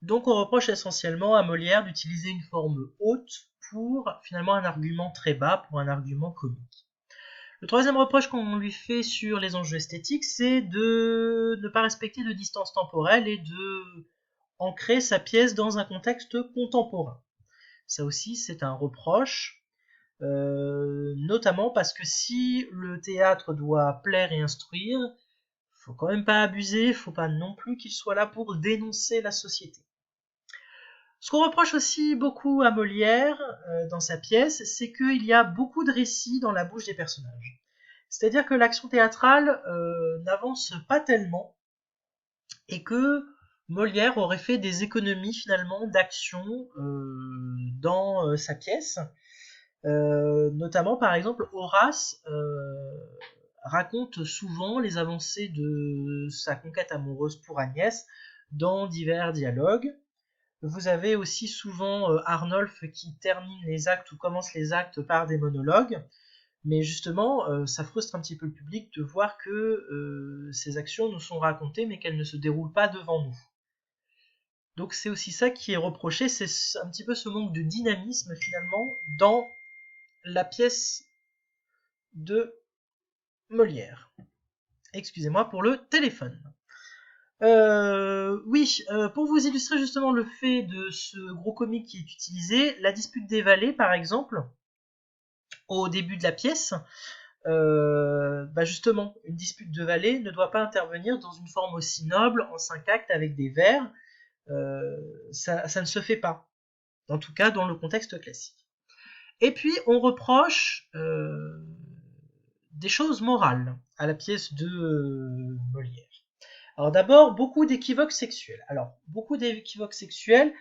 Donc on reproche essentiellement à Molière d'utiliser une forme haute pour finalement un argument très bas, pour un argument comique. Le troisième reproche qu'on lui fait sur les enjeux esthétiques, c'est de ne pas respecter de distance temporelle et de ancrer sa pièce dans un contexte contemporain. Ça aussi, c'est un reproche, notamment parce que si le théâtre doit plaire et instruire, faut quand même pas abuser, faut pas non plus qu'il soit là pour dénoncer la société. Ce qu'on reproche aussi beaucoup à Molière dans sa pièce, c'est qu'il y a beaucoup de récits dans la bouche des personnages. C'est-à-dire que l'action théâtrale n'avance pas tellement et que Molière aurait fait des économies finalement d'action dans sa pièce. Notamment par exemple Horace raconte souvent les avancées de sa conquête amoureuse pour Agnès dans divers dialogues. Vous avez aussi souvent Arnolphe qui termine les actes ou commence les actes par des monologues, mais justement, ça frustre un petit peu le public de voir que ces actions nous sont racontées, mais qu'elles ne se déroulent pas devant nous. Donc c'est aussi ça qui est reproché, c'est un petit peu ce manque de dynamisme finalement dans la pièce de Molière. Excusez-moi pour le téléphone. Oui, pour vous illustrer justement le fait de ce gros comique qui est utilisé, la dispute des valets par exemple, au début de la pièce, justement, une dispute de valets ne doit pas intervenir dans une forme aussi noble, en 5 actes, avec des vers, ça ne se fait pas, en tout cas dans le contexte classique. Et puis on reproche des choses morales à la pièce de Molière. Alors d'abord, beaucoup d'équivoques sexuels. Alors, beaucoup d'équivoques sexuels.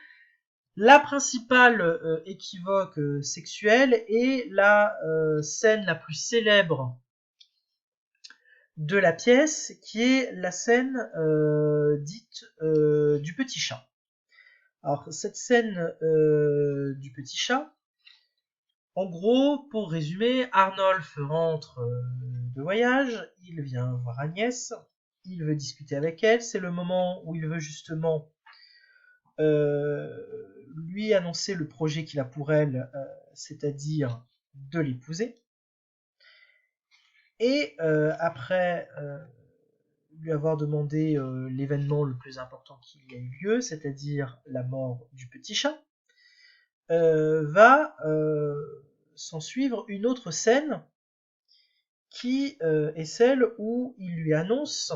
La principale équivoque sexuelle est la scène la plus célèbre de la pièce, qui est la scène dite du petit chat. Alors, cette scène du petit chat, en gros, pour résumer, Arnolphe rentre de voyage, il vient voir Agnès, il veut discuter avec elle, c'est le moment où il veut justement lui annoncer le projet qu'il a pour elle, c'est-à-dire de l'épouser. Et après lui avoir demandé l'événement le plus important qu'il y a eu lieu, c'est-à-dire la mort du petit chat, va s'en suivre une autre scène qui est celle où il lui annonce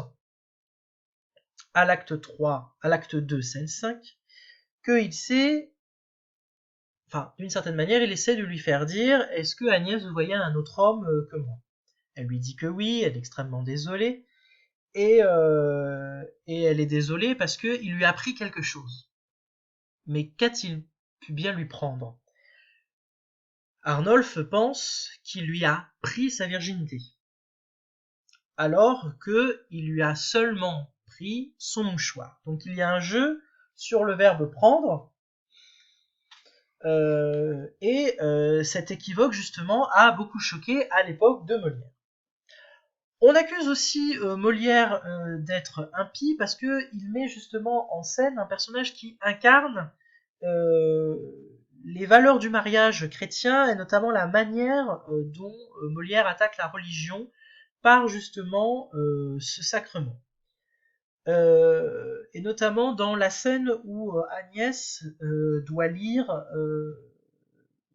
à l'acte 3, à l'acte 2, scène 5, qu'il sait, enfin, d'une certaine manière, il essaie de lui faire dire, est-ce que Agnès vous voyez un autre homme que moi? Elle lui dit que oui, elle est extrêmement désolée, et elle est désolée parce qu'il lui a appris quelque chose. Mais qu'a-t-il pu bien lui prendre? Arnolphe pense qu'il lui a pris sa virginité, alors qu'il lui a seulement pris son mouchoir. Donc il y a un jeu sur le verbe prendre, et cet équivoque justement a beaucoup choqué à l'époque de Molière. On accuse aussi Molière d'être impie parce qu'il met justement en scène un personnage qui incarne euh, les valeurs du mariage chrétien et notamment la manière dont Molière attaque la religion par justement ce sacrement. Et notamment dans la scène où Agnès doit lire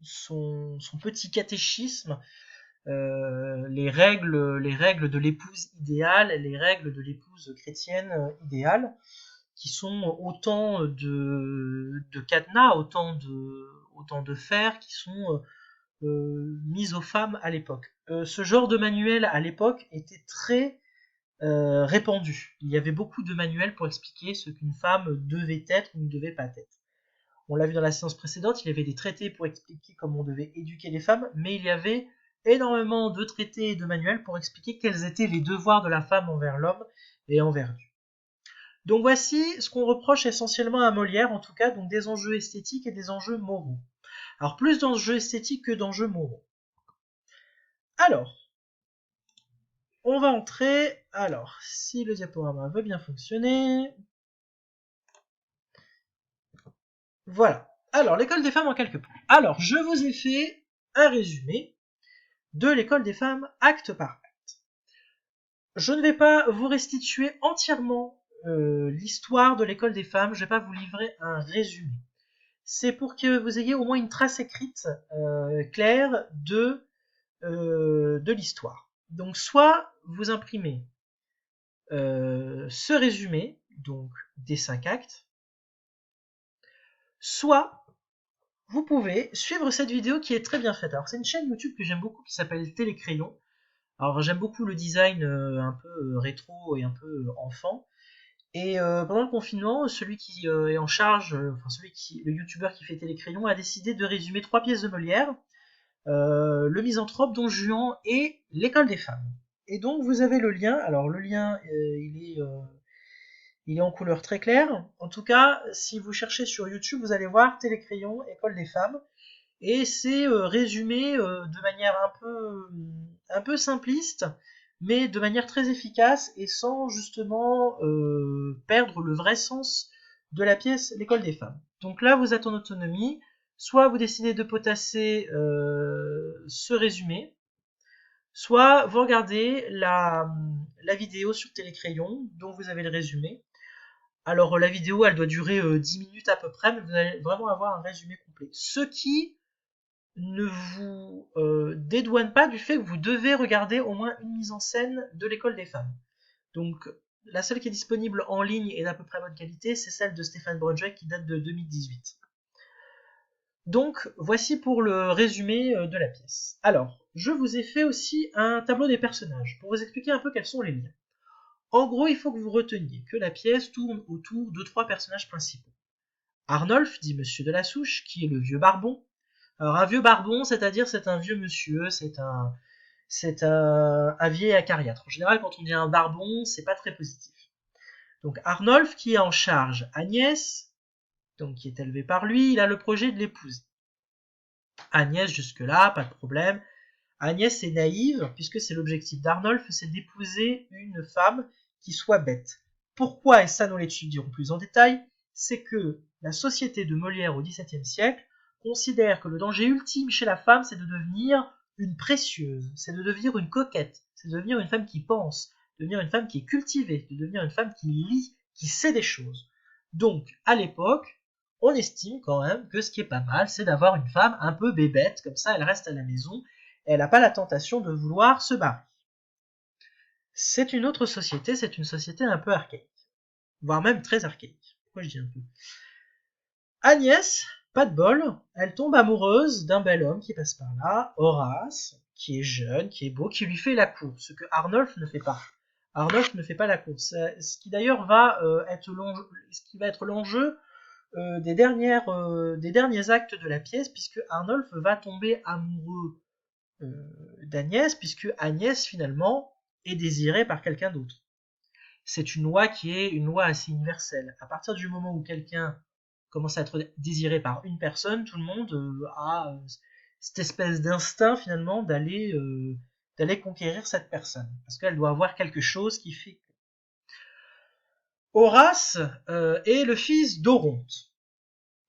son petit catéchisme, les règles de l'épouse idéale, les règles de l'épouse chrétienne idéale, qui sont autant de cadenas, autant de fers qui sont mis aux femmes à l'époque. Ce genre de manuel à l'époque était très répandu. Il y avait beaucoup de manuels pour expliquer ce qu'une femme devait être ou ne devait pas être. On l'a vu dans la séance précédente, il y avait des traités pour expliquer comment on devait éduquer les femmes, mais il y avait énormément de traités et de manuels pour expliquer quels étaient les devoirs de la femme envers l'homme et envers Dieu. Donc voici ce qu'on reproche essentiellement à Molière, en tout cas, donc des enjeux esthétiques et des enjeux moraux. Alors plus d'enjeux esthétiques que d'enjeux moraux. Alors, on va entrer. Alors, si le diaporama veut bien fonctionner. Voilà. Alors, l'école des femmes en quelques points. Alors, je vous ai fait un résumé de l'école des femmes acte par acte. Je ne vais pas vous restituer entièrement l'histoire de l'école des femmes, je vais pas vous livrer un résumé. C'est pour que vous ayez au moins une trace écrite claire de l'histoire. Donc soit vous imprimez ce résumé, donc des 5 actes, soit vous pouvez suivre cette vidéo qui est très bien faite. Alors c'est une chaîne YouTube que j'aime beaucoup qui s'appelle Télécrayon. Alors j'aime beaucoup le design un peu rétro et un peu enfant. Et pendant le confinement, celui qui est en charge, le youtubeur qui fait Télécrayon a décidé de résumer 3 pièces de Molière, Le Misanthrope, Don Juan et L'école des femmes. Et donc vous avez le lien. Alors le lien, il est en couleur très claire. En tout cas, si vous cherchez sur YouTube, vous allez voir Télécrayon, École des femmes. Et c'est résumé de manière un peu simpliste, mais de manière très efficace et sans justement perdre le vrai sens de la pièce L'école des femmes. Donc là, vous êtes en autonomie. Soit vous décidez de potasser ce résumé, soit vous regardez la vidéo sur Télécrayon dont vous avez le résumé. Alors la vidéo, elle doit durer 10 minutes à peu près, mais vous allez vraiment avoir un résumé complet. Ce qui ne vous dédouane pas du fait que vous devez regarder au moins une mise en scène de l'école des femmes. Donc la seule qui est disponible en ligne et d'à peu près bonne qualité, c'est celle de Stéphane Broadway qui date de 2018. Donc voici pour le résumé de la pièce. Alors, je vous ai fait aussi un tableau des personnages pour vous expliquer un peu quels sont les liens. En gros, il faut que vous reteniez que la pièce tourne autour de 3 personnages principaux. Arnolphe, dit Monsieur de la Souche, qui est le vieux barbon. Alors un vieux barbon, c'est-à-dire c'est un vieux monsieur, c'est un vieil acariâtre. En général, quand on dit un barbon, c'est pas très positif. Donc Arnolphe, qui a en charge Agnès, donc qui est élevée par lui, il a le projet de l'épouser. Agnès, jusque-là, pas de problème. Agnès est naïve, puisque c'est l'objectif d'Arnolphe, c'est d'épouser une femme qui soit bête. Pourquoi, et ça nous l'étudierons plus en détail, c'est que la société de Molière au XVIIe siècle considère que le danger ultime chez la femme, c'est de devenir une précieuse, c'est de devenir une coquette, c'est de devenir une femme qui pense, de devenir une femme qui est cultivée, de devenir une femme qui lit, qui sait des choses. Donc, à l'époque, on estime quand même que ce qui est pas mal, c'est d'avoir une femme un peu bébête, comme ça elle reste à la maison, et elle n'a pas la tentation de vouloir se barrer. C'est une autre société, c'est une société un peu archaïque, voire même très archaïque. Pourquoi je dis un peu ? Agnès, pas de bol, elle tombe amoureuse d'un bel homme qui passe par là, Horace, qui est jeune, qui est beau, qui lui fait la cour, ce que Arnolphe ne fait pas. Arnolphe ne fait pas la cour, ce qui d'ailleurs va être l'enjeu des derniers actes de la pièce, puisque Arnolphe va tomber amoureux d'Agnès, puisque Agnès finalement est désirée par quelqu'un d'autre. C'est une loi qui est une loi assez universelle. À partir du moment où quelqu'un commence à être désiré par une personne, tout le monde a cette espèce d'instinct finalement d'aller conquérir cette personne, parce qu'elle doit avoir quelque chose qui fait. Horace est le fils d'Oronte.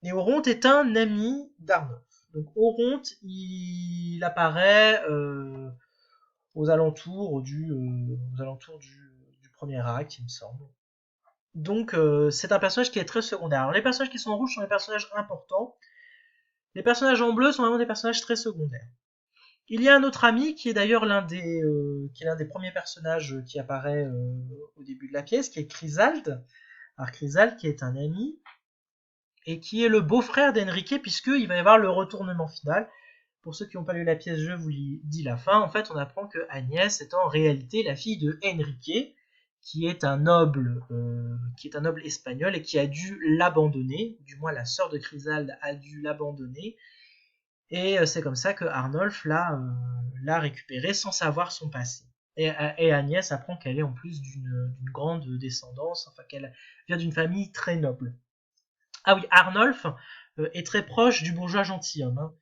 Et Oronte est un ami d'Arnolphe. Donc Oronte, il apparaît aux alentours du premier acte, il me semble. Donc c'est un personnage qui est très secondaire. Alors les personnages qui sont en rouge sont les personnages importants. Les personnages en bleu sont vraiment des personnages très secondaires. Il y a un autre ami qui est d'ailleurs l'un des premiers personnages qui apparaît au début de la pièce, qui est Chrysalde. Alors Chrysalde qui est un ami et qui est le beau-frère d'Enrique, puisqu'il va y avoir le retournement final. Pour ceux qui n'ont pas lu la pièce, je vous dis la fin. En fait, on apprend que Agnès est en réalité la fille de Enrique, qui est un noble espagnol et qui a dû l'abandonner, du moins la sœur de Chrysalde a dû l'abandonner, et c'est comme ça que Arnolphe l'a récupéré sans savoir son passé. Et Agnès apprend qu'elle est en plus d'une grande descendance, enfin qu'elle vient d'une famille très noble. Ah oui, Arnolphe est très proche du bourgeois gentilhomme, hein.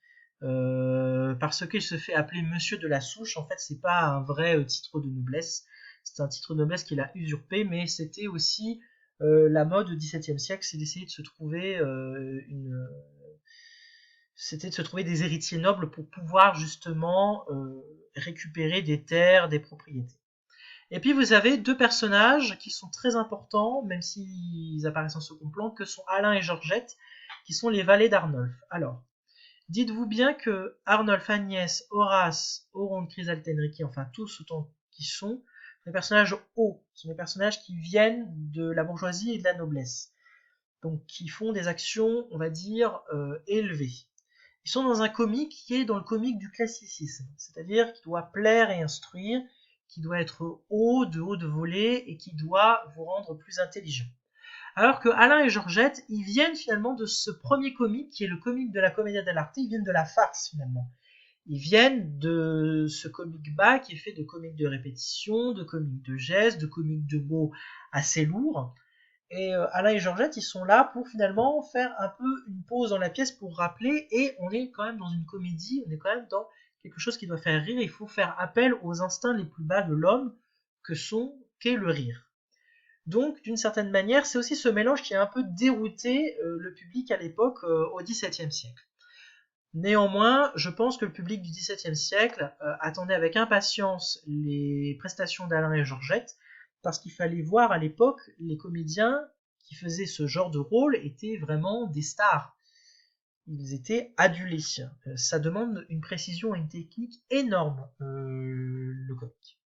Parce qu'il se fait appeler Monsieur de la Souche. En fait, c'est pas un vrai titre de noblesse, c'est un titre de noblesse qu'il a usurpé, mais c'était aussi la mode au XVIIe siècle, c'est d'essayer de se trouver c'était de se trouver des héritiers nobles pour pouvoir justement récupérer des terres, des propriétés. Et puis vous avez deux personnages qui sont très importants, même s'ils apparaissent en second plan, que sont Alain et Georgette, qui sont les valets d'Arnolphe. Alors, dites-vous bien que Arnolphe, Agnès, Horace, Oronte, Chrysaltène, Riquet, enfin tous autant qui sont des personnages hauts, sont des personnages qui viennent de la bourgeoisie et de la noblesse, donc qui font des actions, on va dire, élevées. Ils sont dans un comique qui est dans le comique du classicisme, c'est-à-dire qui doit plaire et instruire, qui doit être haut de volée et qui doit vous rendre plus intelligent. Alors que Alain et Georgette, ils viennent finalement de ce premier comique qui est le comique de la Commedia dell'arte, ils viennent de la farce finalement. Ils viennent de ce comique bas qui est fait de comiques de répétition, de comiques de gestes, de comiques de mots assez lourds. Et Alain et Georgette, ils sont là pour finalement faire un peu une pause dans la pièce pour rappeler, et on est quand même dans une comédie, on est quand même dans quelque chose qui doit faire rire, il faut faire appel aux instincts les plus bas de l'homme, qu'est le rire. Donc, d'une certaine manière, c'est aussi ce mélange qui a un peu dérouté le public à l'époque, au XVIIe siècle. Néanmoins, je pense que le public du XVIIe siècle attendait avec impatience les prestations d'Alain et Georgette, parce qu'il fallait voir à l'époque les comédiens qui faisaient ce genre de rôle étaient vraiment des stars. Ils étaient adulés. Ça demande une précision et une technique énorme, le comique.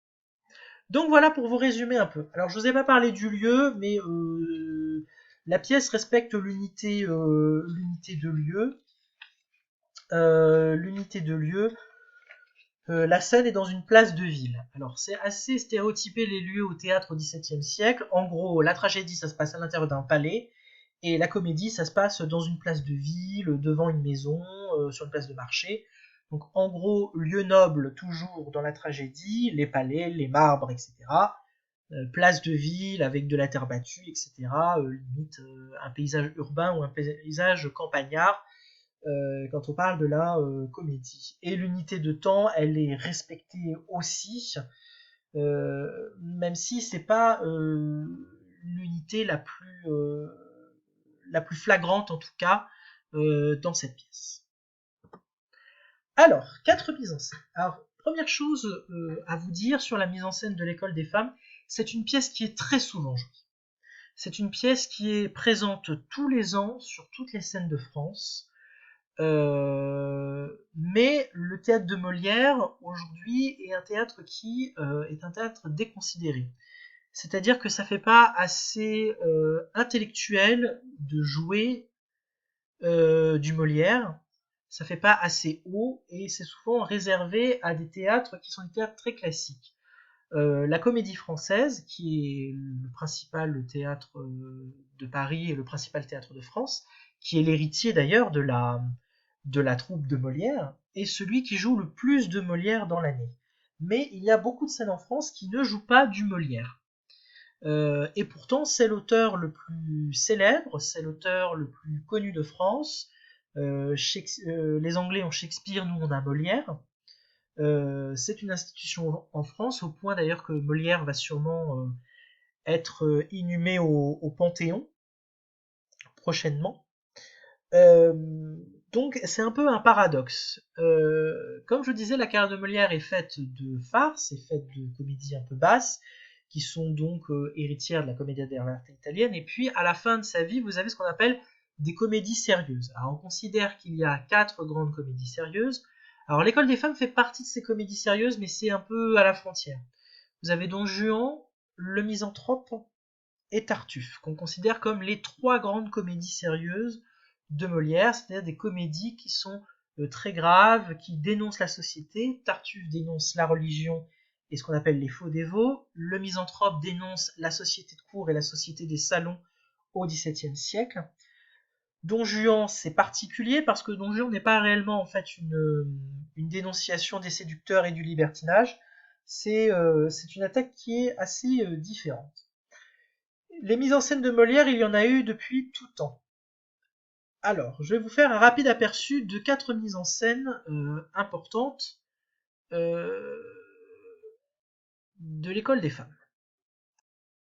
Donc voilà pour vous résumer un peu. Alors je vous ai pas parlé du lieu, mais la pièce respecte l'unité de lieu. L'unité de lieu. La scène est dans une place de ville. Alors c'est assez stéréotypé les lieux au théâtre au XVIIe siècle. En gros, la tragédie ça se passe à l'intérieur d'un palais et la comédie ça se passe dans une place de ville, devant une maison, sur une place de marché. Donc en gros, lieu noble toujours dans la tragédie, les palais, les marbres, etc. Place de ville avec de la terre battue, etc. Limite un paysage urbain ou un paysage campagnard quand on parle de la comédie. Et l'unité de temps, elle est respectée aussi, même si c'est pas l'unité la plus flagrante en tout cas dans cette pièce. Alors, 4 mises en scène. Alors, première chose à vous dire sur la mise en scène de l'École des femmes, c'est une pièce qui est très souvent jouée. C'est une pièce qui est présente tous les ans sur toutes les scènes de France. Mais le théâtre de Molière aujourd'hui est un théâtre qui est un théâtre déconsidéré. C'est-à-dire que ça fait pas assez intellectuel de jouer du Molière, ça fait pas assez haut et c'est souvent réservé à des théâtres qui sont des théâtres très classiques. La Comédie Française, qui est le principal théâtre de Paris et le principal théâtre de France, qui est l'héritier d'ailleurs de la troupe de Molière, est celui qui joue le plus de Molière dans l'année. Mais il y a beaucoup de scènes en France qui ne jouent pas du Molière. Et pourtant, c'est l'auteur le plus célèbre, c'est l'auteur le plus connu de France. Les Anglais ont Shakespeare, nous on a Molière. C'est une institution en France, au point d'ailleurs que Molière va sûrement être inhumé au Panthéon prochainement. Donc c'est un peu un paradoxe. Comme je disais, la carrière de Molière est faite de farces, est faite de comédies un peu basses, qui sont donc héritières de la commedia dell'arte italienne, et puis à la fin de sa vie, vous avez ce qu'on appelle des comédies sérieuses. Alors on considère qu'il y a 4 grandes comédies sérieuses. Alors l'École des femmes fait partie de ces comédies sérieuses, mais c'est un peu à la frontière. Vous avez Don Juan, Le Misanthrope et Tartuffe, qu'on considère comme les 3 grandes comédies sérieuses de Molière, c'est-à-dire des comédies qui sont très graves, qui dénoncent la société. Tartuffe dénonce la religion et ce qu'on appelle les faux dévots. Le Misanthrope dénonce la société de cour et la société des salons au XVIIe siècle. Don Juan, c'est particulier parce que Don Juan n'est pas réellement en fait une dénonciation des séducteurs et du libertinage. C'est une attaque qui est assez différente. Les mises en scène de Molière, il y en a eu depuis tout temps. Alors, je vais vous faire un rapide aperçu de 4 mises en scène importantes de l'École des femmes.